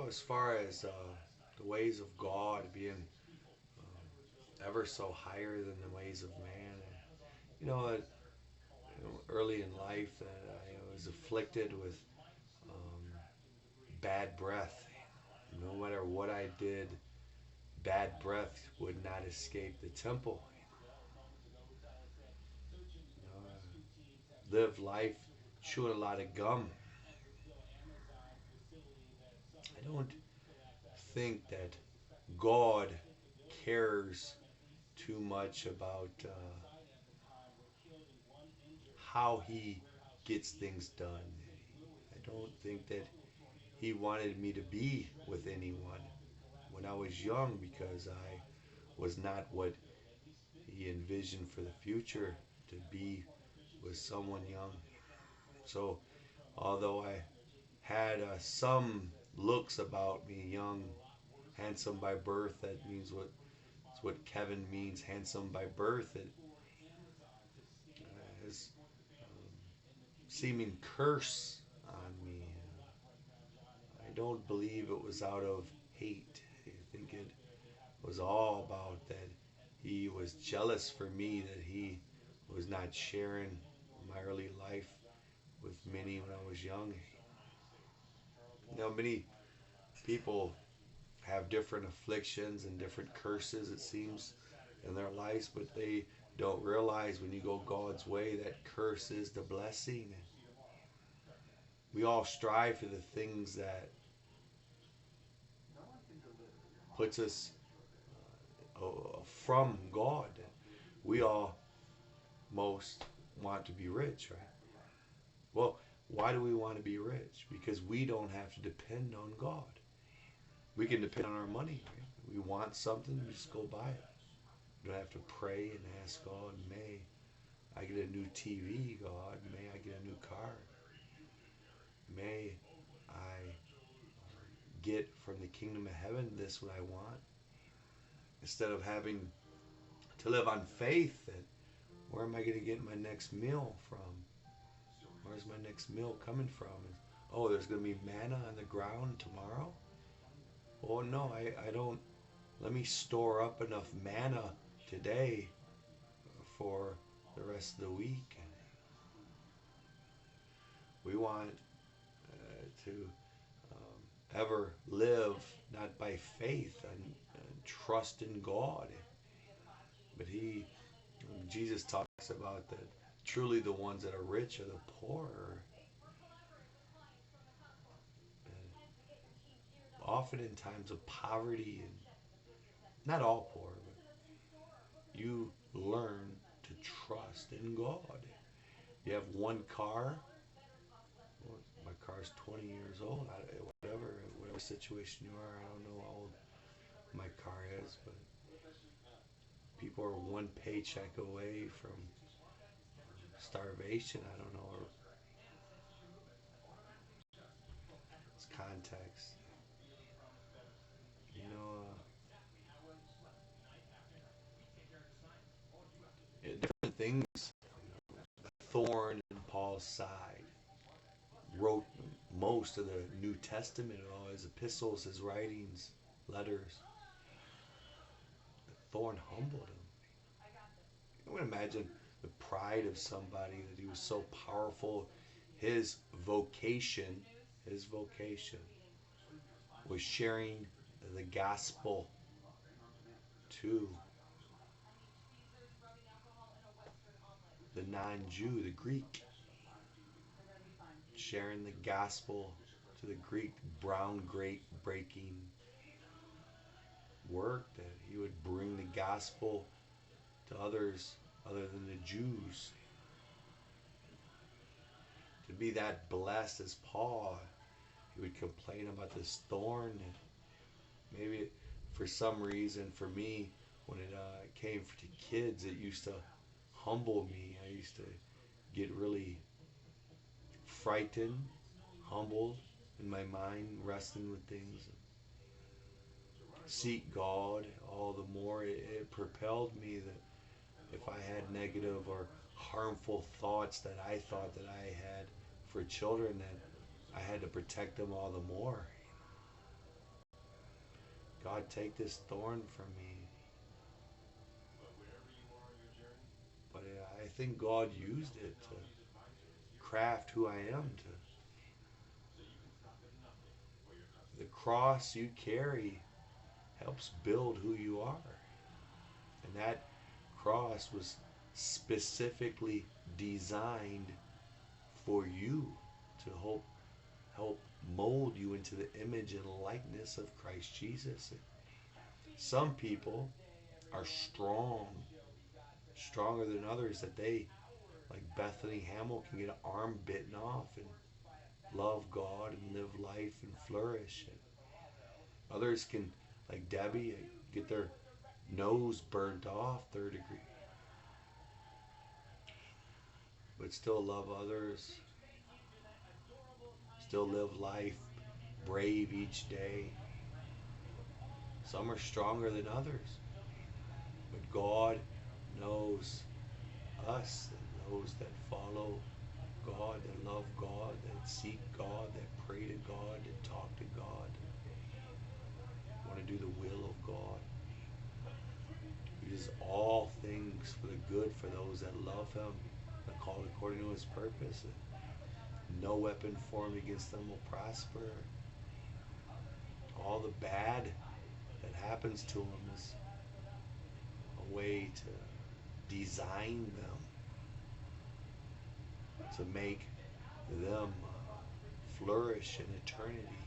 as far as the ways of God being ever so higher than the ways of man, you know, uh, early in life, I was afflicted with um, bad breath. No matter what I did, bad breath would not escape the temple. Live life chewing a lot of gum. I don't think that God cares too much about how He gets things done. I don't think that He wanted me to be with anyone when I was young because I was not what He envisioned for the future to be with someone young. So, although I had some looks about me, young, handsome by birth, that means what it's what Kevin means, handsome by birth. It has seeming curse on me. I don't believe it was out of hate. I think it was all about that he was jealous for me, that he was not sharing my early life with many when I was young. Many people have different afflictions and different curses, it seems, in their lives, but they don't realize when you go God's way that curse is the blessing. We all strive for the things that puts us from God. We all most want to be rich, right? Well, why do we want to be rich? Because we don't have to depend on God. We can depend on our money, right? We want something, we just go buy it. We don't have to pray and ask God, may I get a new TV, God? May I get a new car? May I get from the kingdom of heaven this what I want? Instead of having to live on faith, and where am I going to get my next meal from? Where's my next meal coming from? Oh, there's going to be manna on the ground tomorrow? Oh, no, I don't. Let me store up enough manna today for the rest of the week. We want to ever live not by faith and trust in God, but Jesus talks about that truly the ones that are rich are the poor. And often in times of poverty, and not all poor, but you learn to trust in God. You have one car. Well, my car's 20 years old. Whatever situation you are, I don't know how old my car is, but people are one paycheck away from starvation. I don't know. Or it's context. You know, different things. Thorn in Paul's side wrote most of the New Testament, all his epistles, his writings, letters. The thorn humbled him. I would imagine the pride of somebody that he was so powerful. His vocation, his vocation was sharing the gospel to the non-Jew, the Greek, sharing the gospel to the Greek, brown grape breaking work, that he would bring the gospel to others other than the Jews. To be that blessed as Paul, he would complain about this thorn. Maybe for some reason, for me, when it came to kids, it used to humble me. I used to get really frightened, humbled in my mind, wrestling with things. Seek God all the more. It propelled me that if I had negative or harmful thoughts that I thought that I had for children, that I had to protect them all the more. God, take this thorn from me. But I think God used it to craft who I am. To the cross you carry helps build who you are. And that cross was specifically designed for you to help mold you into the image and likeness of Christ Jesus. Some people are stronger than others, that they, like Bethany Hamill, can get an arm bitten off and love God and live life and flourish. And others can, like Debbie, get their nose burnt off third degree, but still love others, still live life brave each day. Some are stronger than others, but God knows us, and those that follow God, that love God, that seek God, that pray to God, that talk to God, want to do the will of God. He does all things for the good for those that love Him, that are called according to His purpose. And no weapon formed against them will prosper. All the bad that happens to them is a way to design them, to make them flourish in eternity.